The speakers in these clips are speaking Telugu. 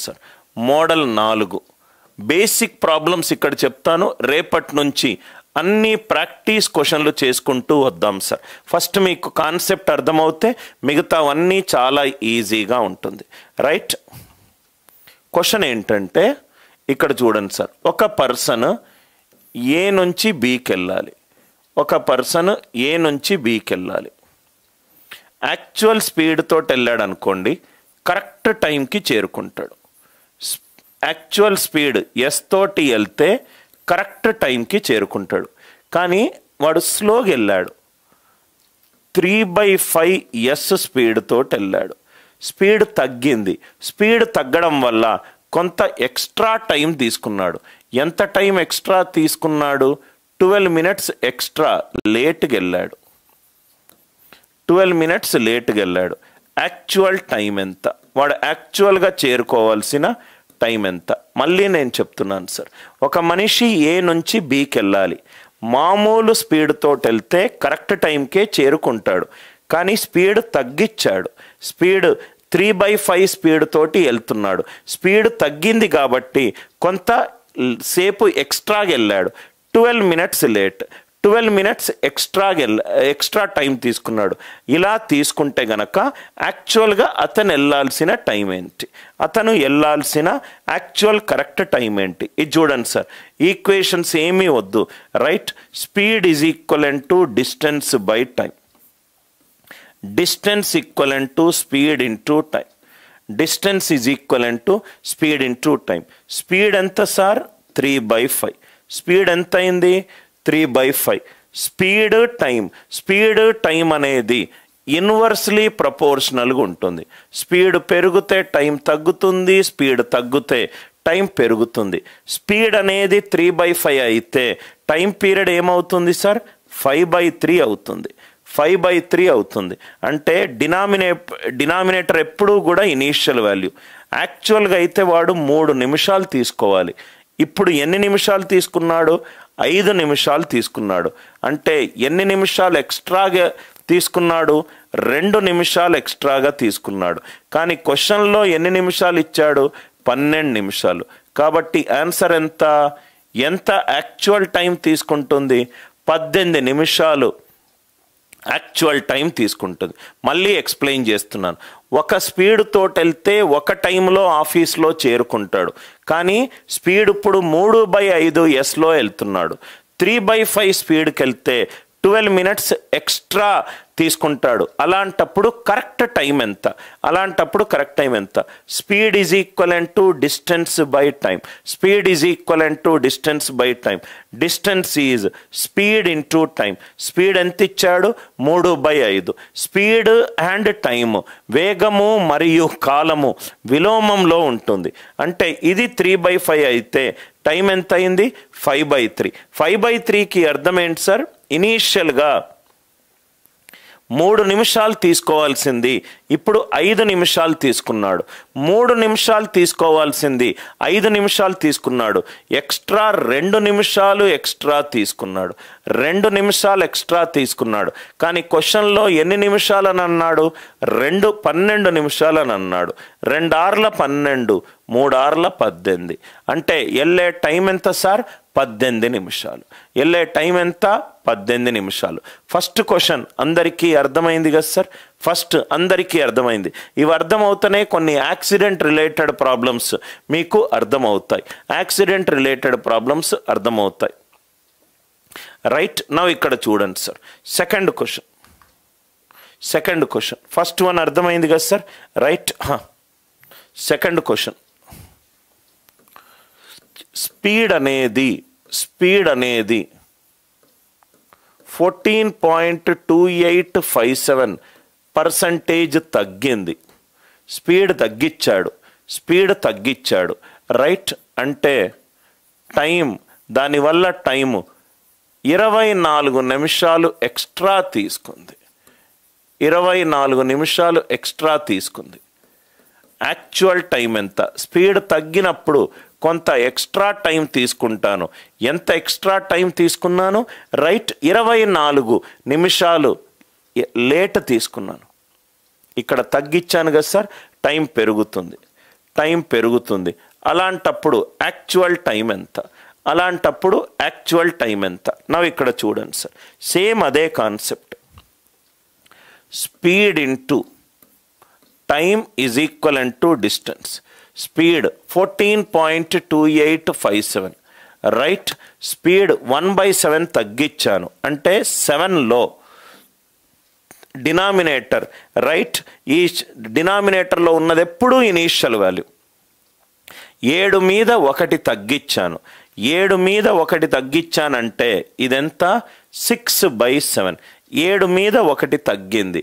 సార్ మోడల్ 4 బేసిక్ ప్రాబ్లమ్స్ ఇక్కడ చెప్తాను. రేపటి నుంచి అన్ని ప్రాక్టీస్ క్వశ్చన్లు చేసుకుంటూ వద్దాం సార్. ఫస్ట్ మీకు కాన్సెప్ట్ అర్థమవుతే మిగతావన్నీ చాలా ఈజీగా ఉంటుంది. రైట్, క్వశ్చన్ ఏంటంటే ఇక్కడ చూడండి సార్, ఒక పర్సన్ ఏ నుంచి బీకి వెళ్ళాలి, ఒక పర్సన్ ఏ నుంచి బీకి వెళ్ళాలి. యాక్చువల్ స్పీడ్ తోటి వెళ్ళాడు అనుకోండి, కరెక్ట్ టైంకి చేరుకుంటాడు. యాక్చువల్ స్పీడ్ ఎస్ తోటి వెళ్తే కరెక్ట్ టైంకి చేరుకుంటాడు. కానీ వాడు స్లోగా వెళ్ళాడు, 3/5 ఎస్ స్పీడ్ తోటి వెళ్ళాడు. స్పీడ్ తగ్గింది. స్పీడ్ తగ్గడం వల్ల కొంత ఎక్స్ట్రా టైం తీసుకున్నాడు. ఎంత టైం ఎక్స్ట్రా తీసుకున్నాడు? 12 మినిట్స్ ఎక్స్ట్రా లేట్గా వెళ్ళాడు. 12 మినిట్స్ లేట్గా వెళ్ళాడు. యాక్చువల్ టైం ఎంత? వాడు యాక్చువల్గా చేరుకోవాల్సిన టైం ఎంత? మళ్ళీ నేను చెప్తున్నాను సార్, ఒక మనిషి ఏ నుంచి బీకి వెళ్ళాలి. మామూలు స్పీడ్ తోటి వెళ్తే కరెక్ట్ టైంకే చేరుకుంటాడు. కానీ స్పీడ్ తగ్గించాడు. స్పీడ్ 3/5 స్పీడ్ తోటి వెళ్తున్నాడు. స్పీడ్ తగ్గింది కాబట్టి కొంత సేపు ఎక్స్ట్రాగా వెళ్ళాడు. 12 minutes late, 12 minutes extra time తీసుకున్నాడు. ఇలా తీసుకుంటే గనక యాక్చువల్గా అతను వెళ్ళాల్సిన టైం ఏంటి, అతను వెళ్ళాల్సిన యాక్చువల్ కరెక్ట్ టైం ఏంటి? ఇది చూడండి సార్, ఈక్వేషన్స్ ఏమీ వద్దు. Right, speed is equivalent to distance by time. Distance equivalent to speed into time. Distance is equivalent to speed into time. Speed ఎంత సార్? 3/5. స్పీడ్ ఎంత అయింది? 3/5. స్పీడ్ టైం అనేది ఇన్వర్స్లీ ప్రపోర్షనల్గా ఉంటుంది. స్పీడ్ పెరిగితే టైం తగ్గుతుంది, స్పీడ్ తగ్గితే టైం పెరుగుతుంది. స్పీడ్ అనేది 3/5 అయితే టైం పీరియడ్ ఏమవుతుంది సార్? 5/3 అవుతుంది. 5/3 అవుతుంది. అంటే డినామినేటర్ ఎప్పుడూ కూడా ఇనీషియల్ వాల్యూ. యాక్చువల్గా అయితే వాడు 3 నిమిషాలు తీసుకోవాలి. ఇప్పుడు ఎన్ని నిమిషాలు తీసుకున్నాడు? 5 నిమిషాలు తీసుకున్నాడు. అంటే ఎన్ని నిమిషాలు ఎక్స్ట్రాగా తీసుకున్నాడు? 2 నిమిషాలు ఎక్స్ట్రాగా తీసుకున్నాడు. కానీ క్వశ్చన్లో ఎన్ని నిమిషాలు ఇచ్చాడు? 12 నిమిషాలు. కాబట్టి ఆన్సర్ ఎంత? యాక్చువల్ టైం తీసుకుంటుంది? 18 నిమిషాలు యాక్చువల్ టైం తీసుకుంటుంది. మళ్ళీ ఎక్స్ప్లెయిన్ చేస్తున్నాను. ఒక స్పీడ్ తోటి వెళ్తే ఒక టైంలో ఆఫీస్లో చేరుకుంటాడు. కానీ స్పీడ్ ఇప్పుడు 3/5 ఎస్లో వెళ్తున్నాడు. 3/5 స్పీడ్కి వెళ్తే 12 మినిట్స్ ఎక్స్ట్రా తీసుకుంటాడు. అలాంటప్పుడు కరెక్ట్ టైం ఎంత? Speed is equivalent to distance by time. Speed is equivalent to distance by time. Distance is speed into time. Speed ఎంత ఇచ్చాడు? 3/5. స్పీడ్ అండ్ టైము, వేగము మరియు కాలము విలోమంలో ఉంటుంది. అంటే ఇది 3/5 అయితే టైం ఎంత అయింది? 5/3. 5/3కి అర్థం ఏంటి సార్? ఇనీషియల్గా 3 నిమిషాలు తీసుకోవాల్సింది ఇప్పుడు 5 నిమిషాలు తీసుకున్నాడు. 3 నిమిషాలు తీసుకోవాల్సింది 5 నిమిషాలు తీసుకున్నాడు. ఎక్స్ట్రా 2 నిమిషాలు ఎక్స్ట్రా తీసుకున్నాడు. 2 నిమిషాలు ఎక్స్ట్రా తీసుకున్నాడు. కానీ క్వశ్చన్లో ఎన్ని నిమిషాలని అన్నాడు? 12 నిమిషాలని అన్నాడు. 2 ఆర్ల 12, 3 ఆర్ల 18. అంటే వెళ్ళే టైం ఎంత సార్? 18 నిమిషాలు. వెళ్ళే టైం ఎంత? 18 నిమిషాలు. ఫస్ట్ క్వశ్చన్ అందరికీ అర్థమైంది కదా సార్? ఫస్ట్ అందరికీ అర్థమైంది. ఇవి అర్థమవుతానే కొన్ని యాక్సిడెంట్ రిలేటెడ్ ప్రాబ్లమ్స్ మీకు అర్థమవుతాయి. రైట్, నౌ ఇక్కడ చూడండి sir, second question. First one అర్థమైంది కదా sir? Right, second question. Speed అనేది 14.2857% తగ్గింది. స్పీడ్ తగ్గించాడు. రైట్, అంటే టైం, దానివల్ల టైము 24 నిమిషాలు ఎక్స్ట్రా తీసుకుంది. 24 నిమిషాలు ఎక్స్ట్రా తీసుకుంది. యాక్చువల్ టైం ఎంత? స్పీడ్ తగ్గినప్పుడు కొంత ఎక్స్ట్రా టైం తీసుకుంటాను. ఎంత ఎక్స్ట్రా టైం తీసుకున్నాను? రైట్, 24 నిమిషాలు లేట్ తీసుకున్నాను. ఇక్కడ తగ్గించాను కదా సార్, టైం పెరుగుతుంది. టైం పెరుగుతుంది. అలాంటప్పుడు యాక్చువల్ టైం ఎంత? అలాంటప్పుడు యాక్చువల్ టైం ఎంత? నవ్వు ఇక్కడ చూడండి సార్, సేమ్ అదే concept. Speed into time is equivalent to distance. Speed 14.2857, right. Speed 1/7 తగ్గించాను అంటే 7లో డినామినేటర్, రైట్. ఈ డినామినేటర్లో ఉన్నది ఎప్పుడూ ఇనీషియల్ వాల్యూ. 7 మీద 1 తగ్గించాను. 7 మీద 1 తగ్గించానంటే ఇదెంత? 6/7. 7 మీద 1 తగ్గింది.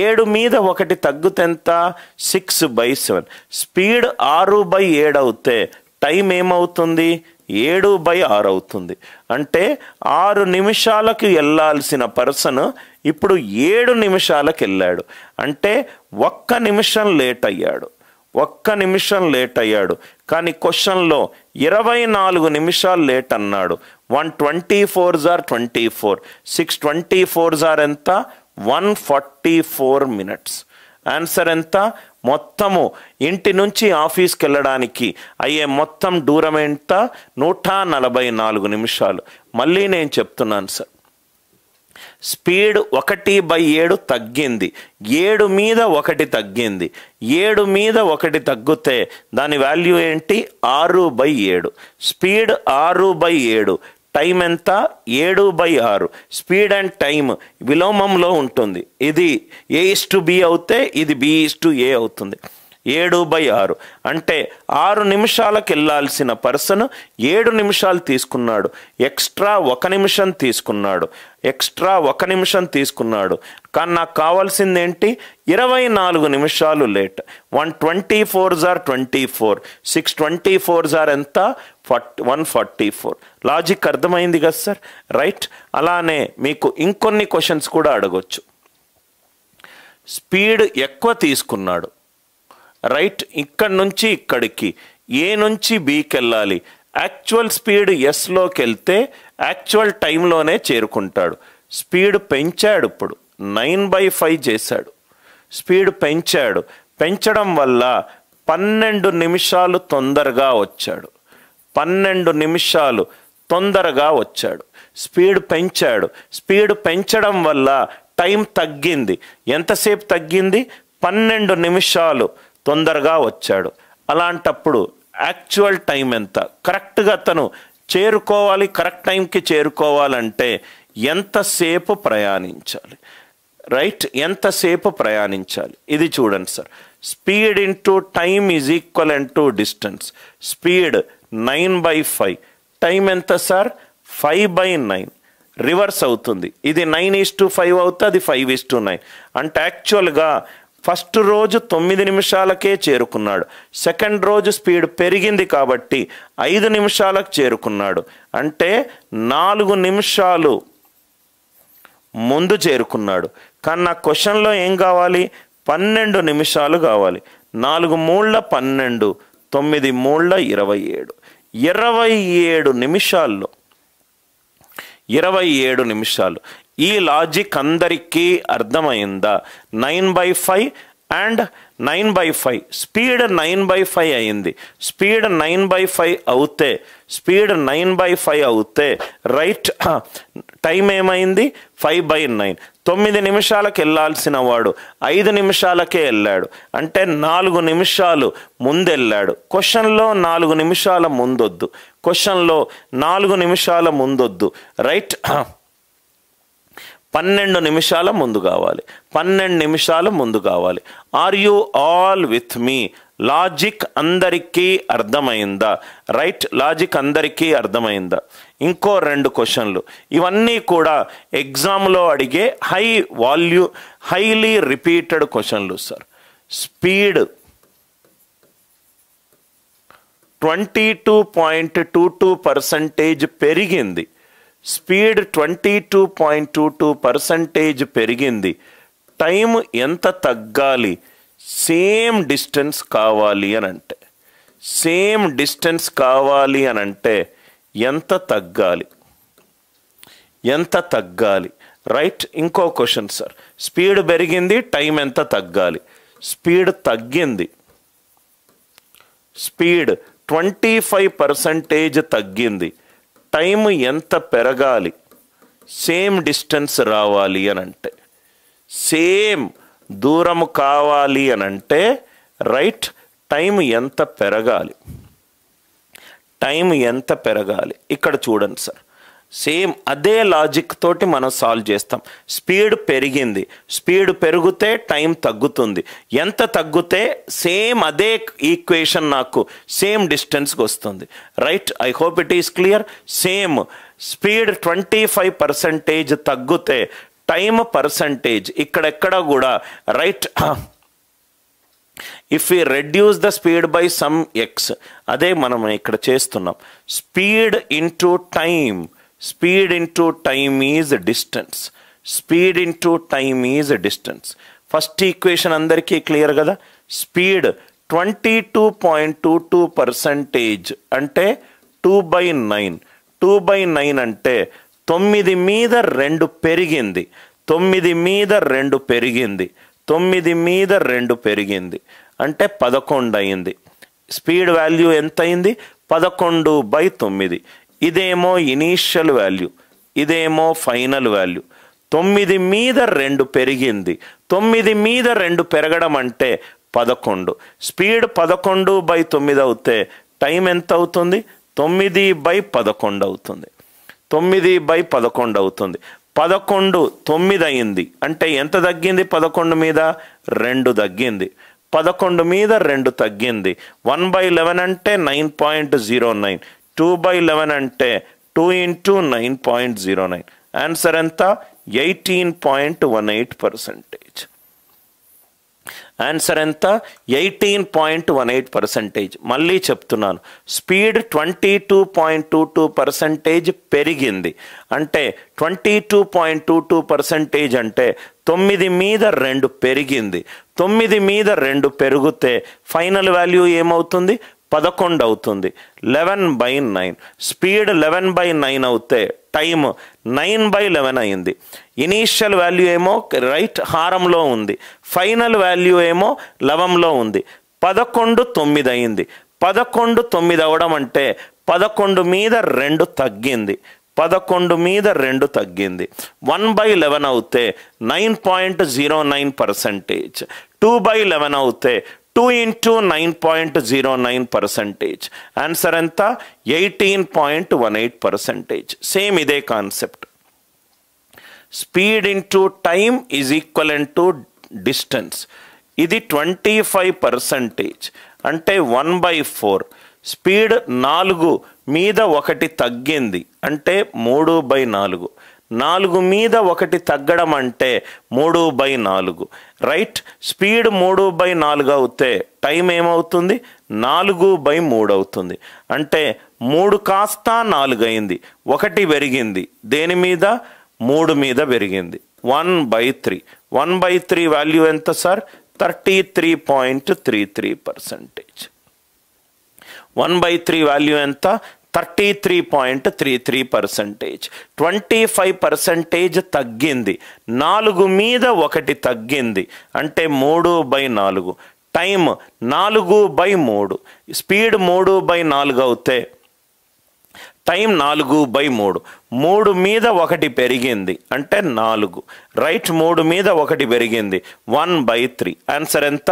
7 మీద 1 తగ్గుతెంత? 6/7. స్పీడ్ 6/7 అవుతే టైం ఏమవుతుంది? 7/6 అవుతుంది. అంటే 6 నిమిషాలకు వెళ్ళాల్సిన పర్సన్ ఇప్పుడు 7 నిమిషాలకు వెళ్ళాడు. అంటే 1 నిమిషం లేట్ అయ్యాడు. 1 నిమిషం లేట్ అయ్యాడు. కానీ క్వశ్చన్లో 24 నిమిషాలు లేట్ అన్నాడు. 124 ఆర్ 24, 624 ఆర్ ఎంత? 144 minutes. ఆన్సర్ ఎంత? మొత్తము ఇంటి నుంచి ఆఫీస్కి వెళ్ళడానికి అయ్యే మొత్తం దూరం ఎంత? 144 నిమిషాలు. మళ్ళీ నేను చెప్తున్నాను సార్, స్పీడ్ 1/7 తగ్గింది. 7 మీద 1 తగ్గింది. 7 మీద 1 తగ్గితే దాని వాల్యూ ఏంటి? 6/7. స్పీడ్ 6/7. టైం ఎంత? 7/6. స్పీడ్ అండ్ టైం విలోమంలో ఉంటుంది. ఇది A:B అవుతే ఇది B:A అవుతుంది. 7/6 అంటే 6 నిమిషాలకు వెళ్ళాల్సిన పర్సన్ 7 నిమిషాలు తీసుకున్నాడు. ఎక్స్ట్రా 1 నిమిషం తీసుకున్నాడు. కానీ నాకు కావాల్సింది ఏంటి? 24 నిమిషాలు లేట్. 124 ఆర్ 24, 624 ఆర్ ఎంత? 144. లాజిక్ అర్థమైంది కదా సార్, రైట్. అలానే మీకు ఇంకొన్ని క్వశ్చన్స్ కూడా అడగొచ్చు. స్పీడ్ ఎక్కువ తీసుకున్నాడు, రైట్. ఇక్కడి నుంచి ఇక్కడికి ఏ నుంచి బీకి వెళ్ళాలి. యాక్చువల్ స్పీడ్ ఎస్లోకి వెళ్తే యాక్చువల్ టైంలోనే చేరుకుంటాడు. స్పీడ్ పెంచాడు, ఇప్పుడు 9/5 చేశాడు. స్పీడ్ పెంచడం వల్ల 12 నిమిషాలు తొందరగా వచ్చాడు. 12 నిమిషాలు తొందరగా వచ్చాడు. స్పీడ్ పెంచడం వల్ల టైం తగ్గింది. ఎంతసేపు తగ్గింది? 12 నిమిషాలు తొందరగా వచ్చాడు. అలాంటప్పుడు యాక్చువల్ టైం ఎంత? కరెక్ట్గా తను చేరుకోవాలి, కరెక్ట్ టైంకి చేరుకోవాలంటే ఎంతసేపు ప్రయాణించాలి, రైట్. ఎంతసేపు ప్రయాణించాలి ఇది చూడండి sir. Speed into time is equivalent to distance. Speed 9/5. Time ఎంత సార్? 5/9. రివర్స్ అవుతుంది. ఇది 9:5 అవుతుంది, అది 5:9. అంటే యాక్చువల్గా ఫస్ట్ రోజు 9 నిమిషాలకే చేరుకున్నాడు. సెకండ్ రోజు స్పీడ్ పెరిగింది కాబట్టి 5 నిమిషాలకు చేరుకున్నాడు. అంటే 4 నిమిషాలు ముందు చేరుకున్నాడు. కానీ నా క్వశ్చన్లో ఏం కావాలి? 12 నిమిషాలు కావాలి. 4 మూళ్ళ 12, 9 మూళ్ళ 27. 27 నిమిషాల్లో 27 నిమిషాలు. ఈ లాజిక్ అందరికీ అర్థమైందా? 9/5 అండ్ 9/5. స్పీడ్ 9/5 అయింది. స్పీడ్ 9/5 అవుతే రైట్ టైం ఏమైంది? 5/9. 9 నిమిషాలకు వెళ్ళాల్సిన వాడు 5 నిమిషాలకే వెళ్ళాడు. అంటే 4 నిమిషాలు ముందెళ్ళాడు. క్వశ్చన్లో 4 నిమిషాల ముందొద్దు, రైట్. 12 నిమిషాల ముందు కావాలి. 12 నిమిషాల ముందు కావాలి. Are you all with me? Logic అందరికీ అర్థమైందా? రైట్, లాజిక్ అందరికీ అర్థమైందా? ఇంకో 2 క్వశ్చన్లు. ఇవన్నీ కూడా ఎగ్జామ్లో అడిగే హైలీ రిపీటెడ్ క్వశ్చన్లు సార్. స్పీడ్ 22.22% పెరిగింది. స్పీడ్ 22.22% పెరిగింది. టైం ఎంత తగ్గాలి? సేమ్ డిస్టెన్స్ కావాలి అని అంటే ఎంత తగ్గాలి? రైట్. ఇంకో క్వశ్చన్ సార్. స్పీడ్ పెరిగింది, టైం ఎంత తగ్గాలి? స్పీడ్ తగ్గింది, స్పీడ్ 25% తగ్గింది, టైం ఎంత పెరగాలి? సేమ్ డిస్టెన్స్ రావాలి అని అంటే, సేమ్ దూరం కావాలి అని అంటే రైట్ టైం ఎంత పెరగాలి? టైం ఎంత పెరగాలి? ఇక్కడ చూడండి సార్, సేమ్ అదే లాజిక్ తోటి మనం సాల్వ్ చేస్తాం. స్పీడ్ పెరిగింది, స్పీడ్ పెరిగితే టైం తగ్గుతుంది. ఎంత తగ్గితే సేమ్ అదే ఈక్వేషన్ నాకు సేమ్ డిస్టెన్స్కి వస్తుంది. Right, I hope it is clear. Same speed 25% తగ్గితే టైం పర్సంటేజ్ ఇక్కడెక్కడ కూడా right, if we reduce the speed by some x, అదే మనం ఇక్కడ చేస్తున్నాం. Speed into time, speed into time is distance, speed into time is distance. First equation అందరికీ క్లియర్ కదా? స్పీడ్ 22.22% అంటే 2/9. 2/9 అంటే 9 మీద 2 పెరిగింది, 9 మీద 2 పెరిగింది, 9 మీద 2 పెరిగింది అంటే 11 అయింది. స్పీడ్ వాల్యూ ఎంత అయింది? 11/9. ఇదేమో ఇనీషియల్ వాల్యూ, ఇదేమో ఫైనల్ వాల్యూ. 9 మీద 2 పెరిగింది, 9 మీద 2 పెరగడం అంటే 11. స్పీడ్ 11/9 అవుతే టైం ఎంత అవుతుంది? 9/11 అవుతుంది. 9/11 అవుతుంది. 11 9 అయింది అంటే ఎంత తగ్గింది? 11 మీద 2 తగ్గింది. 11 మీద 2 తగ్గింది. 1/11 అంటే 9.09. 2/11 అంటే 2 into 9.09. ఆన్సర్ ఎంత? 18.18%. ఆన్సర్ ఎంత? 18.18%. మళ్ళీ చెప్తున్నాను, స్పీడ్ 22.22% పెరిగింది అంటే 22.22% అంటే 9 మీద 2 పెరిగింది. 9 మీద 2 పెరిగితే ఫైనల్ వాల్యూ ఏమవుతుంది? 11 అవుతుంది. 11/9. స్పీడ్ 11/9 అవుతే టైం 9/11 అయింది. ఇనీషియల్ వాల్యూ ఏమో రైట్ హారంలో ఉంది, ఫైనల్ వాల్యూ ఏమో లవంలో ఉంది. 11 9 అయింది. 11 9 అవడం అంటే 11 మీద 2 తగ్గింది, 11 మీద 2 తగ్గింది. 1/11 అవుతే 9.09%. 2/11 అవుతే 2 into 9.09%. ఆన్సర్ ఎంత? 18.18%. సేమ్ ఇదే concept. Speed into time is equivalent to distance. ఇది 25% అంటే 1/4. స్పీడ్ 4 మీద 1 తగ్గింది అంటే 3/4. 4 మీద 1 తగ్గడం అంటే 3/4. రైట్, స్పీడ్ 3/4 అవుతే టైం ఏమవుతుంది? 4/3 అవుతుంది. అంటే 3 కాస్త 4 అయింది. 1 పెరిగింది, దేని మీద? 3 మీద పెరిగింది. 1/3. 1/3 వాల్యూ ఎంత సార్? 33.33%. 1/3 వాల్యూ ఎంత? 33.33%. 25% తగ్గింది. 4 మీద 1 తగ్గింది అంటే 3/4. టైం 4/3. స్పీడ్ 3/4 అవుతే టైం 4/3. 3 మీద 1 పెరిగింది అంటే 4. రైట్, 3 మీద 1 పెరిగింది. 1/3. ఆన్సర్ ఎంత?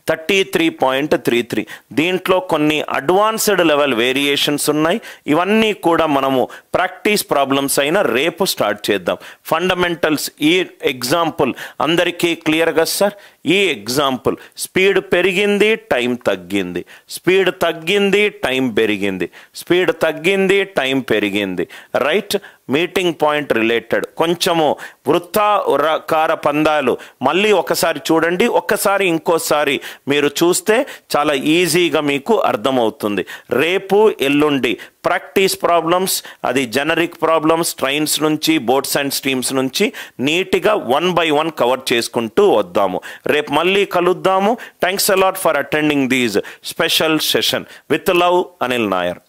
33.33. దీంట్లో కొన్ని అడ్వాన్స్డ్ లెవెల్ వేరియేషన్స్ ఉన్నాయి. ఇవన్నీ కూడా మనము ప్రాక్టీస్ ప్రాబ్లమ్స్ అయినా రేపు స్టార్ట్ చేద్దాం. ఫండమెంటల్స్ ఈ ఎగ్జాంపుల్ అందరికీ క్లియర్గా సార్? ఈ ఎగ్జాంపుల్ స్పీడ్ పెరిగింది, టైం తగ్గింది, స్పీడ్ తగ్గింది, టైం పెరిగింది, స్పీడ్ తగ్గింది, టైం పెరిగింది. రైట్, మీటింగ్ పాయింట్ రిలేటెడ్ కొంచెము వృత్తాకార పందాలు మళ్ళీ ఒకసారి చూడండి, ఒక్కసారి ఇంకోసారి మీరు చూస్తే చాలా ఈజీగా మీకు అర్థమవుతుంది. రేపు ఎల్లుండి ప్రాక్టీస్ ప్రాబ్లమ్స్, అది జనరిక్ ప్రాబ్లమ్స్ ట్రైన్స్ నుంచి, బోట్స్ అండ్ స్ట్రీమ్స్ నుంచి నీట్గా 1 by 1 కవర్ చేసుకుంటూ వద్దాము. రేపు మళ్ళీ కలుద్దాము. Thanks a lot for attending these special session. With love, Anil Nair.